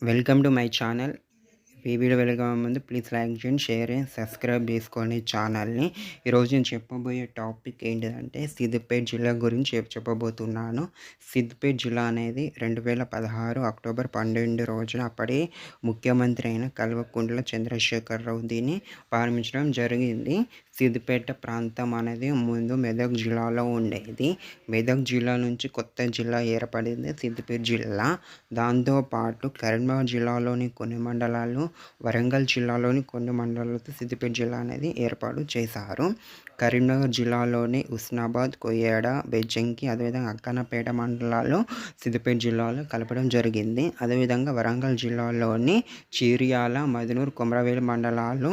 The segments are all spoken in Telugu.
Welcome to my channel. ఈ వీడియో వెళ్ళే ముందు ప్లీజ్ లైక్ చేయండి, షేర్ చేయండి, సబ్స్క్రైబ్ చేసుకోండి ఛానల్ని. ఈరోజు నేను చెప్పబోయే టాపిక్ ఏంటిదంటే సిద్దిపేట జిల్లా గురించి చెప్పబోతున్నాను. సిద్దిపేట జిల్లా అనేది 2016 అక్టోబర్ 12 రోజున అప్పటి ముఖ్యమంత్రి అయిన కల్వకుంట్ల చంద్రశేఖరరావు దీన్ని ప్రారంభించడం జరిగింది. సిద్దిపేట ప్రాంతం అనేది ముందు మెదక్ జిల్లాలో ఉండేది. మెదక్ జిల్లా నుంచి కొత్త జిల్లా ఏర్పడింది సిద్దిపేట జిల్లా. దాంతోపాటు కరీంనగర్ జిల్లాలోని కొన్ని మండలాలు, వరంగల్ జిల్లాలోని కొన్ని మండలాలతో సిద్దిపేట జిల్లా అనేది ఏర్పాటు చేశారు. కరీంనగర్ జిల్లాలోని హుస్నాబాద్, కొయ్యేడ, బెజ్జంకి, అదేవిధంగా అక్కన్నపేట మండలాలు సిద్దిపేట జిల్లాలో కలపడం జరిగింది. అదేవిధంగా వరంగల్ జిల్లాలోని చీర్యాల, మదనూరు, కొమరవేలి మండలాలు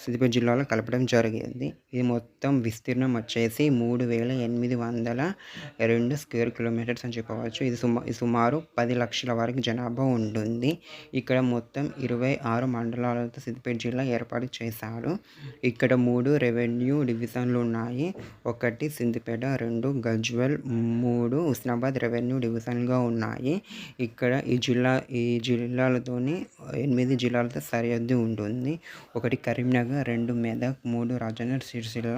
సిద్దిపేట జిల్లాలో కలపడం జరిగింది. ఇది మొత్తం విస్తీర్ణం వచ్చేసి 3802 స్క్వేర్ కిలోమీటర్స్ అని చెప్పవచ్చు. ఇది సుమారు 10 లక్షల వరకు జనాభా ఉంటుంది. ఇక్కడ మొత్తం 26 మండలాలతో సిద్దిపేట జిల్లా ఏర్పాటు చేశారు. ఇక్కడ 3 రెవెన్యూ డివిజన్లు ఉన్నాయి. 1 సిద్దిపేట, 2 గజ్వేల్, 3 హుస్నాబాద్ రెవెన్యూ డివిజన్గా ఉన్నాయి. ఇక్కడ ఈ జిల్లాలతోని 8 జిల్లాలతో సరిహద్దు ఉంటుంది. 1 కరీంనగర్, 2 మెదక్, 3 రాజన్న సిరిసిల్ల,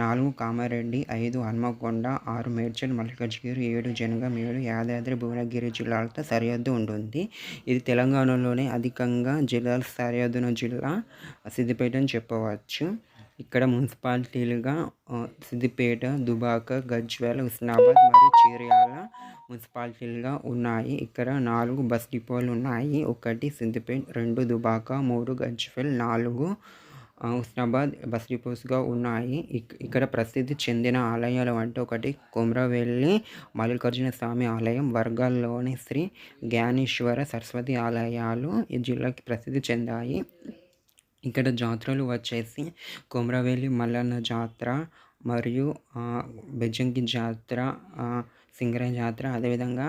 4 కామారెడ్డి, 5 హన్మకొండ, 6 మేడ్చల్ మల్కాజ్గిరి, 7 జనగాం, 7 యాదాద్రి భువనగిరి జిల్లాలతో సరిహద్దు ఉంటుంది. ఇది తెలంగాణలోనే అధికంగా జిల్లాల సరిహద్దున జిల్లా సిద్దిపేట అని చెప్పవచ్చు. ఇక్కడ మున్సిపాలిటీలుగా సిద్దిపేట, దుబాక, గజ్వేల్, హుస్నాబాద్ మరియు చీర్యాల మున్సిపాలిటీలుగా ఉన్నాయి. ఇక్కడ 4 బస్ డిపోలు ఉన్నాయి. 1 సిద్దిపేట, 2 దుబాక, 3 గజ్వేల్, 4 హుస్నాబాద్ బస్ డిపోస్గా ఉన్నాయి. ఇక్కడ ప్రసిద్ధి చెందిన ఆలయాలు అంటే 1 కొమరవెల్లి మల్లికార్జున స్వామి ఆలయం, వర్గాల్లోని శ్రీ జ్ఞానేశ్వర సరస్వతి ఆలయాలు ఈ జిల్లాకి ప్రసిద్ధి చెందాయి. ఇక్కడ జాతరలు వచ్చేసి కొమరవెల్లి మల్లన్న జాతర మరియు బెజ్జంకి జాతర, సింగరేణి జాతర, అదేవిధంగా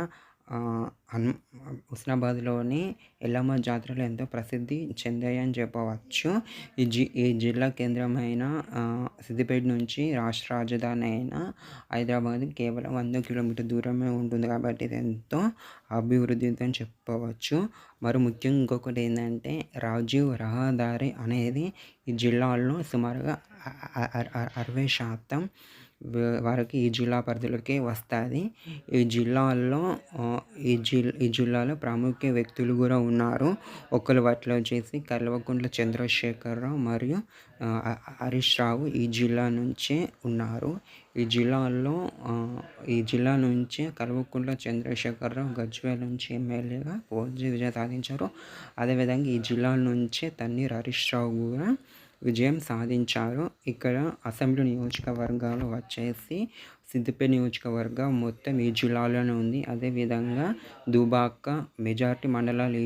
హుస్నాబాద్లోని ఎల్లమ్మ జాతరలు ఎంతో ప్రసిద్ధి చెందాయని చెప్పవచ్చు. ఈ జిల్లా కేంద్రమైన సిద్దిపేట నుంచి రాష్ట్ర రాజధాని అయిన హైదరాబాద్ కేవలం 100 కిలోమీటర్ దూరమే ఉంటుంది. కాబట్టి ఇది ఎంతో అభివృద్ధి అని చెప్పవచ్చు. మరి ముఖ్యంగా ఇంకొకటి ఏంటంటే రాజీవ్ రహదారి అనేది ఈ జిల్లాలో సుమారుగా 60% వారికి ఈ జిల్లా పరిధిలోకి వస్తుంది. ఈ జిల్లాలో ప్రాముఖ్య వ్యక్తులు కూడా ఉన్నారు. ఒకరు వాటిలో వచ్చేసి కల్వకుంట్ల చంద్రశేఖరరావు మరియు హరీష్ రావు ఈ జిల్లా నుంచే ఉన్నారు. ఈ జిల్లా నుంచి కల్వకుంట్ల చంద్రశేఖరరావు గజ్వేల్ నుంచి ఎమ్మెల్యేగా విజయం సాధించారు. అదేవిధంగా ఈ జిల్లా నుంచే తన్నీర్ హరీష్ రావు కూడా విజయం సాధించారు. ఇక్కడ అసెంబ్లీ నియోజకవర్గాలు వచ్చేసి సిద్దిపేట నియోజకవర్గం మొత్తం ఈ జిల్లాలోనే ఉంది. అదేవిధంగా దుబాక మెజారిటీ మండలాలు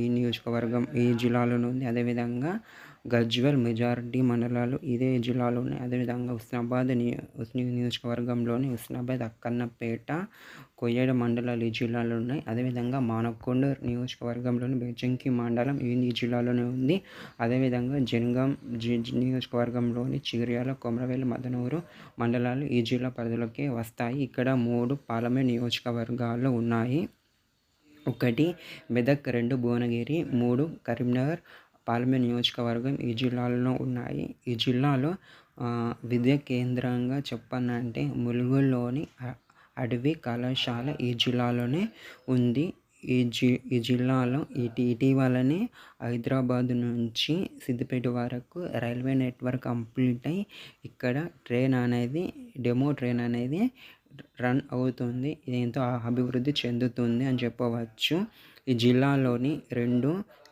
ఈ జిల్లాలోనే ఉంది. అదేవిధంగా గజ్వేల్ మెజారిటీ మండలాలు ఇదే జిల్లాలో ఉన్నాయి. అదేవిధంగా హుస్నాబాద్ నియోజకవర్గంలోని హుస్నాబాద్, అక్కన్నపేట, కొయ్యేడ మండలాలు ఈ జిల్లాలో ఉన్నాయి. అదేవిధంగా మానకొండ నియోజకవర్గంలోని బెజ్జంకి మండలం ఈ జిల్లాలోనే ఉంది. అదేవిధంగా జనగాం నియోజకవర్గంలోని చీర్యాల, కొమరవేలి, మదనూరు మండలాలు ఈ జిల్లా పరిధిలోకి వస్తాయి. ఇక్కడ 3 పార్లమెంట్ నియోజకవర్గాలు ఉన్నాయి. 1 మెదక్, 2 భువనగిరి, 3 కరీంనగర్ పార్లమెంట్ నియోజకవర్గం ఈ జిల్లాలో ఉన్నాయి. ఈ జిల్లాలో విద్యా కేంద్రంగా చెప్పాలంటే ములుగులోని అటవీ కళాశాల ఈ జిల్లాలోనే ఉంది. ఈ జిల్లాలో ఇటీవలనే హైదరాబాద్ నుంచి సిద్దిపేట వరకు రైల్వే నెట్వర్క్ కంప్లీట్ అయ్యి ఇక్కడ డెమో ట్రైన్ అనేది రన్ అవుతుంది. ఇది ఎంతో అభివృద్ధి చెందుతుంది అని చెప్పవచ్చు. ఈ జిల్లాలోని 2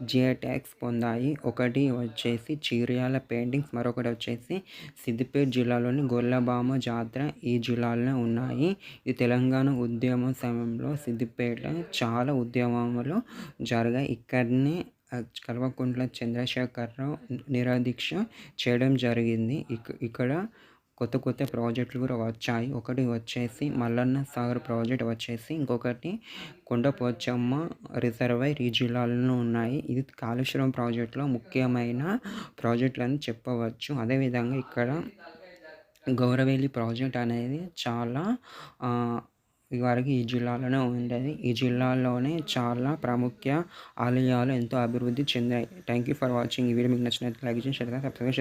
జిఐ ట్యాగ్స్ పొందాయి. ఒకటి వచ్చేసి చీర్యాల పెయింటింగ్స్, మరొకటి వచ్చేసి సిద్దిపేట జిల్లాలోని గొల్లభామ జాతర ఈ జిల్లాలోనే ఉన్నాయి. ఈ తెలంగాణ ఉద్యమం సమయంలో సిద్దిపేట చాలా ఉద్యమాలు జరిగాయి. ఇక్కడనే కల్వకుంట్ల చంద్రశేఖరరావు నిరాదీక్ష చేయడం జరిగింది. ఇక్కడ కొత్త ప్రాజెక్టులు కూడా వచ్చాయి. ఒకటి వచ్చేసి మల్లన్న సాగర్ ప్రాజెక్ట్ వచ్చేసి, ఇంకొకటి కొండపోచమ్మ రిజర్వాయర్ ఈ జిల్లాలో ఉన్నాయి. ఇది కాళేశ్వరం ప్రాజెక్టులో ముఖ్యమైన ప్రాజెక్టులు అని చెప్పవచ్చు. అదేవిధంగా ఇక్కడ గౌరవేలి ప్రాజెక్ట్ అనేది చాలా వరకు ఈ జిల్లాలోనే ఉండేది. ఈ జిల్లాలోనే చాలా ప్రాముఖ్య ఆలయాలు ఎంతో అభివృద్ధి చెందాయి. Thank you for watching. ఈ వీడియో మీకు నచ్చినట్లయితే లైక్ చేయండి, షేర్ చేయండి, సబ్స్క్రైబ్ చేయండి.